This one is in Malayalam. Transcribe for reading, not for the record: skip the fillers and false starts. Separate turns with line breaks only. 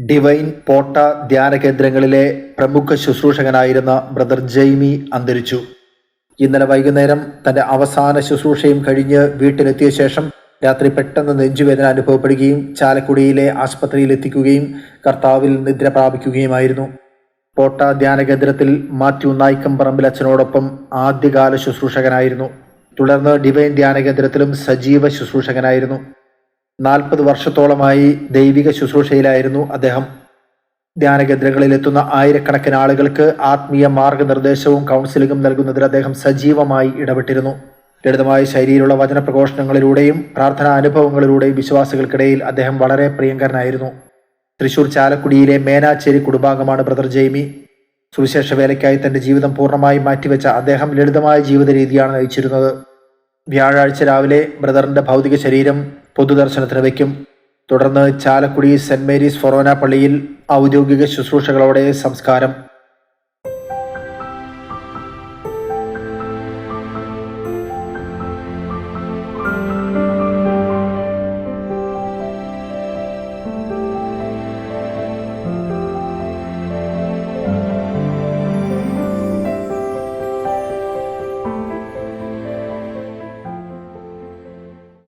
ഡിവൈൻ പോട്ട ധ്യാന കേന്ദ്രങ്ങളിലെ പ്രമുഖ ശുശ്രൂഷകനായിരുന്ന ബ്രദർ ജെയ്മി അന്തരിച്ചു. ഇന്നലെ വൈകുന്നേരം തന്റെ അവസാന ശുശ്രൂഷയും കഴിഞ്ഞ് വീട്ടിലെത്തിയ ശേഷം രാത്രി പെട്ടെന്ന് നെഞ്ചുവേദന അനുഭവപ്പെടുകയും ചാലക്കുടിയിലെ ആശുപത്രിയിൽ എത്തിക്കുകയും കർത്താവിൽ നിദ്ര പ്രാപിക്കുകയുമായിരുന്നു. പോട്ട ധ്യാന കേന്ദ്രത്തിൽ മാത്യു നായ്ക്കമ്പറമ്പിൽ അച്ഛനോടൊപ്പം ആദ്യകാല ശുശ്രൂഷകനായിരുന്നു. തുടർന്ന് ഡിവൈൻ ധ്യാന കേന്ദ്രത്തിലും സജീവ ശുശ്രൂഷകനായിരുന്നു. 40 വർഷത്തോളമായി ദൈവിക ശുശ്രൂഷയിലായിരുന്നു അദ്ദേഹം. ധ്യാനകേന്ദ്രങ്ങളിൽ എത്തുന്ന ആയിരക്കണക്കിന് ആളുകൾക്ക് ആത്മീയ മാർഗനിർദ്ദേശവും കൗൺസിലിംഗും നൽകുന്നതിൽ അദ്ദേഹം സജീവമായി ഇടപെട്ടിരുന്നു. ലളിതമായ ശൈലിയിലുള്ള വചന പ്രഘോഷണങ്ങളിലൂടെയും പ്രാർത്ഥനാ അനുഭവങ്ങളിലൂടെയും വിശ്വാസികൾക്കിടയിൽ അദ്ദേഹം വളരെ പ്രിയങ്കരനായിരുന്നു. തൃശൂർ ചാലക്കുടിയിലെ മേനാച്ചേരി കുടുംബാംഗമാണ് ബ്രദർ ജെയ്മി. സുവിശേഷ വേലയ്ക്കായി തന്റെ ജീവിതം പൂർണ്ണമായി മാറ്റിവെച്ച അദ്ദേഹം ലളിതമായ ജീവിത രീതിയാണ് നയിച്ചിരുന്നത്. വ്യാഴാഴ്ച രാവിലെ ബ്രദറിന്റെ ഭൗതിക ശരീരം പൊതുദർശനത്തിന് വയ്ക്കും. തുടർന്ന് ചാലക്കുടി സെന്റ് മേരീസ് ഫൊറോന പള്ളിയിൽ ഔദ്യോഗിക ശുശ്രൂഷകളോടെ സംസ്കാരം.